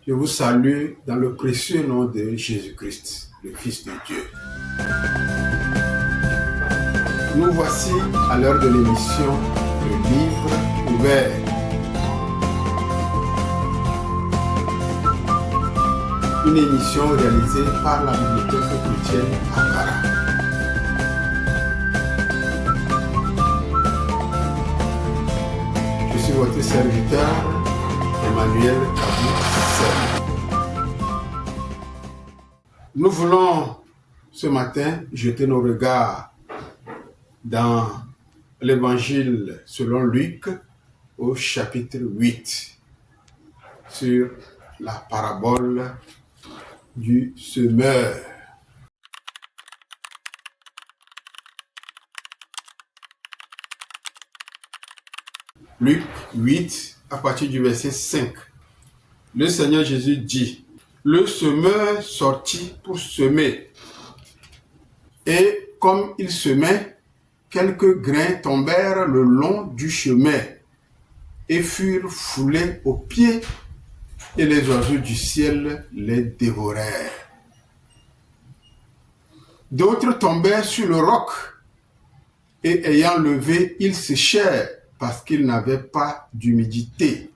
Je vous salue dans le précieux nom de Jésus-Christ, le Fils de Dieu. Nous voici à l'heure de l'émission Le Livre Ouvert. Une émission réalisée par la Bibliothèque chrétienne Akara. Je suis votre serviteur, Emmanuel Kabou. Nous voulons ce matin jeter nos regards dans l'Évangile selon Luc au chapitre 8 sur la parabole du semeur. Luc 8, à partir du verset 5. Le Seigneur Jésus dit: le semeur sortit pour semer. Et comme il semait, quelques grains tombèrent le long du chemin et furent foulés aux pieds, et les oiseaux du ciel les dévorèrent. D'autres tombèrent sur le roc, et ayant levé, ils séchèrent parce qu'ils n'avaient pas d'humidité.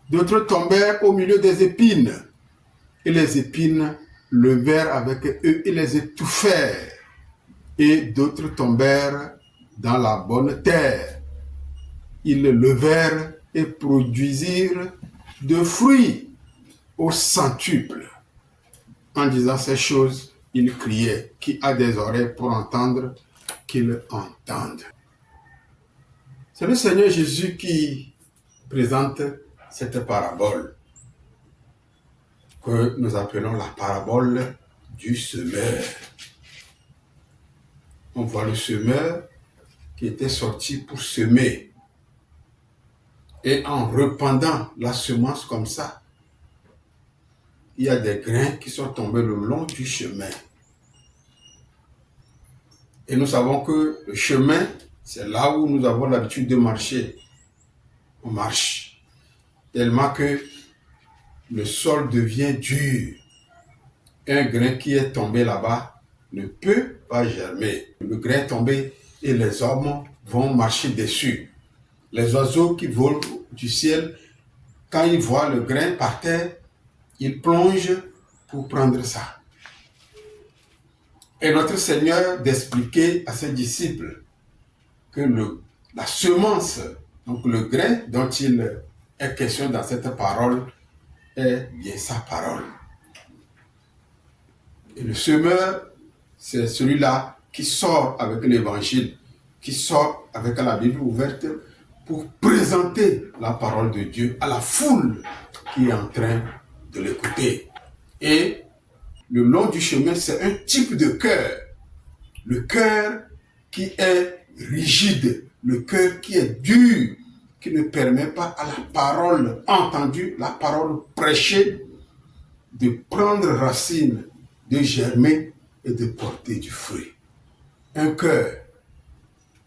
D'autres tombèrent au milieu des épines, et les épines levèrent avec eux et les étouffèrent. Et d'autres tombèrent dans la bonne terre. Ils levèrent et produisirent de fruits au centuple. En disant ces choses, il criait: qui a des oreilles pour entendre, qu'il entende. C'est le Seigneur Jésus qui présente cette parabole que nous appelons la parabole du semeur. On voit le semeur qui était sorti pour semer. Et en répandant la semence comme ça, il y a des grains qui sont tombés le long du chemin. Et nous savons que le chemin, c'est là où nous avons l'habitude de marcher. On marche tellement que le sol devient dur. Un grain qui est tombé là-bas ne peut pas germer. Le grain est tombé et les hommes vont marcher dessus. Les oiseaux qui volent du ciel, quand ils voient le grain par terre, ils plongent pour prendre ça. Et notre Seigneur d'expliquer à ses disciples que la semence, donc le grain dont il est question dans cette parole, est bien sa parole. Et le semeur, c'est celui-là qui sort avec l'évangile, qui sort avec la Bible ouverte pour présenter la parole de Dieu à la foule qui est en train de l'écouter. Et le long du chemin, c'est un type de cœur. Le cœur qui est rigide, le cœur qui est dur, qui ne permet pas à la parole entendue, la parole prêchée, de prendre racine, de germer et de porter du fruit. Un cœur,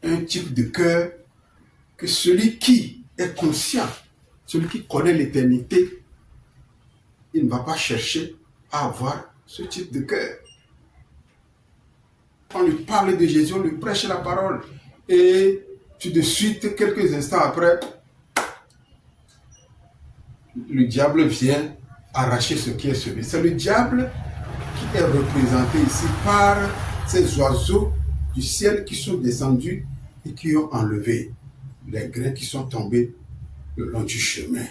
un type de cœur que celui qui est conscient, celui qui connaît l'éternité, il ne va pas chercher à avoir ce type de cœur. On lui parle de Jésus, on lui prêche la parole, et tout de suite, quelques instants après, le diable vient arracher ce qui est semé. C'est le diable qui est représenté ici par ces oiseaux du ciel qui sont descendus et qui ont enlevé les grains qui sont tombés le long du chemin.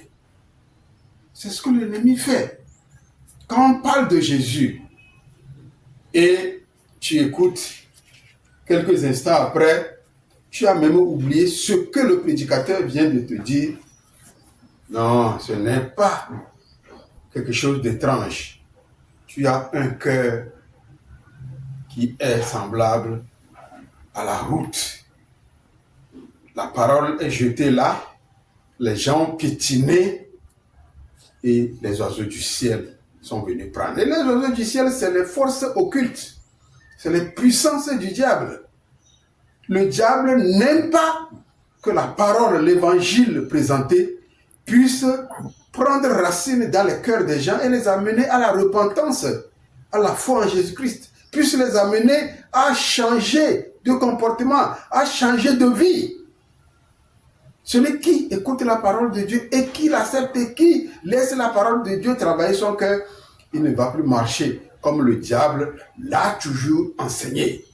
C'est ce que l'ennemi fait. Quand on parle de Jésus et tu écoutes quelques instants après, tu as même oublié ce que le prédicateur vient de te dire. Non, ce n'est pas quelque chose d'étrange. Tu as un cœur qui est semblable à la route. La parole est jetée là, les gens ont piétiné et les oiseaux du ciel sont venus prendre. Et les oiseaux du ciel, c'est les forces occultes, c'est les puissances du diable. Le diable n'aime pas que la parole, l'évangile présenté, puisse prendre racine dans les cœurs des gens et les amener à la repentance, à la foi en Jésus-Christ, puisse les amener à changer de comportement, à changer de vie. Celui qui écoute la parole de Dieu et qui l'accepte et qui laisse la parole de Dieu travailler son cœur, il ne va plus marcher comme le diable l'a toujours enseigné.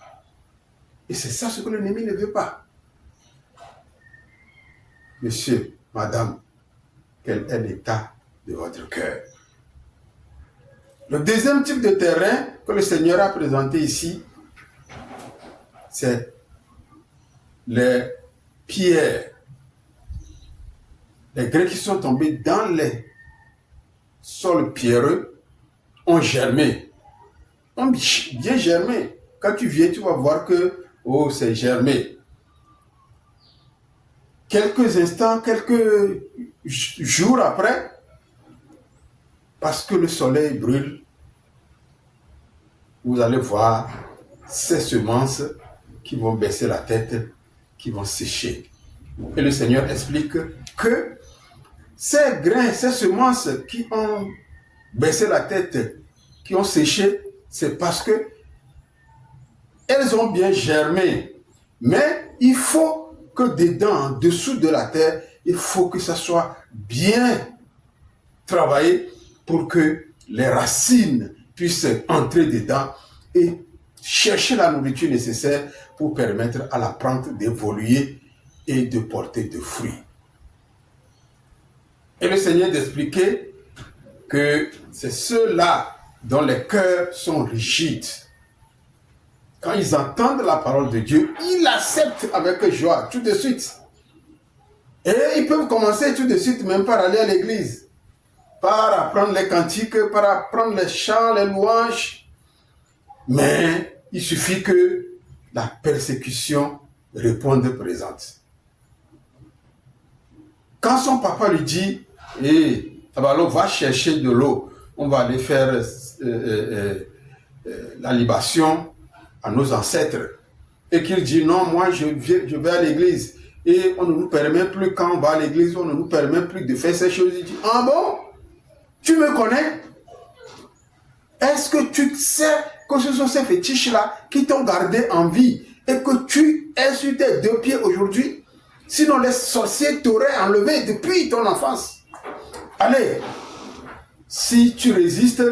Et c'est ça ce que l'ennemi ne veut pas. Monsieur, madame, quel est l'état de votre cœur? Le deuxième type de terrain que le Seigneur a présenté ici, c'est les pierres. Les grains qui sont tombés dans les sols pierreux ont germé. Ont bien germé. Quand tu viens, tu vas voir que, oh, c'est germé. Quelques instants, quelques jours après, parce que le soleil brûle, vous allez voir ces semences qui vont baisser la tête, qui vont sécher. Et le Seigneur explique que ces grains, ces semences qui ont baissé la tête, qui ont séché, c'est parce que elles ont bien germé. Mais il faut que dedans, en dessous de la terre, il faut que ça soit bien travaillé pour que les racines puissent entrer dedans et chercher la nourriture nécessaire pour permettre à la plante d'évoluer et de porter des fruits. Et le Seigneur d'expliquer que c'est ceux-là dont les cœurs sont rigides. Quand ils entendent la parole de Dieu, ils l'acceptent avec joie tout de suite. Et ils peuvent commencer tout de suite même par aller à l'église, par apprendre les cantiques, par apprendre les chants, les louanges. Mais il suffit que la persécution réponde présente. Quand son papa lui dit, Tabalo, va chercher de l'eau, on va aller faire la libation à nos ancêtres, et qu'il dit non, moi je vais à l'église, et on ne nous permet plus, quand on va à l'église, on ne nous permet plus de faire ces choses. Il dit, ah bon, tu me connais? Est-ce que tu sais que ce sont ces fétiches-là qui t'ont gardé en vie et que tu es sur tes deux pieds aujourd'hui? Sinon les sorciers t'auraient enlevé depuis ton enfance. Allez, si tu résistes,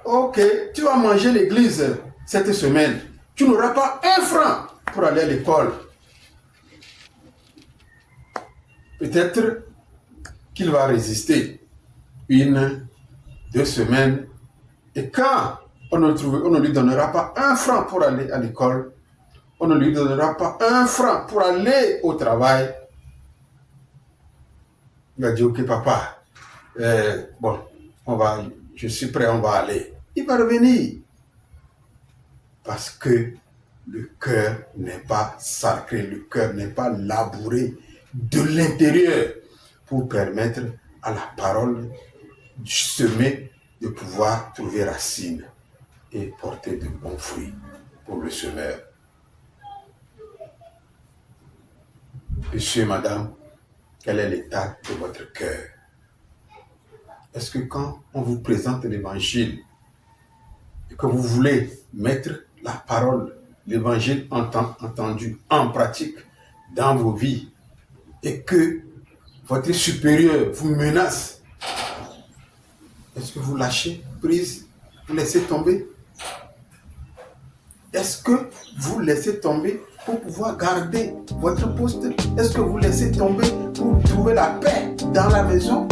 ok, tu vas manger l'église cette semaine. Tu n'auras pas un franc pour aller à l'école. Peut-être qu'il va résister 1, 2 semaines. Et quand on ne lui donnera pas un franc pour aller à l'école, on ne lui donnera pas un franc pour aller au travail, il va dire, ok papa, bon, je suis prêt, on va aller. Il va revenir. Parce que le cœur n'est pas sacré, le cœur n'est pas labouré de l'intérieur pour permettre à la parole semée de pouvoir trouver racine et porter de bons fruits pour le semeur. Monsieur, madame, quel est l'état de votre cœur? Est-ce que quand on vous présente l'évangile et que vous voulez mettre la parole, l'évangile entendu en pratique dans vos vies et que votre supérieur vous menace, est-ce que vous lâchez prise, vous laissez tomber? Est-ce que vous laissez tomber pour pouvoir garder votre poste? Est-ce que vous laissez tomber pour trouver la paix dans la maison?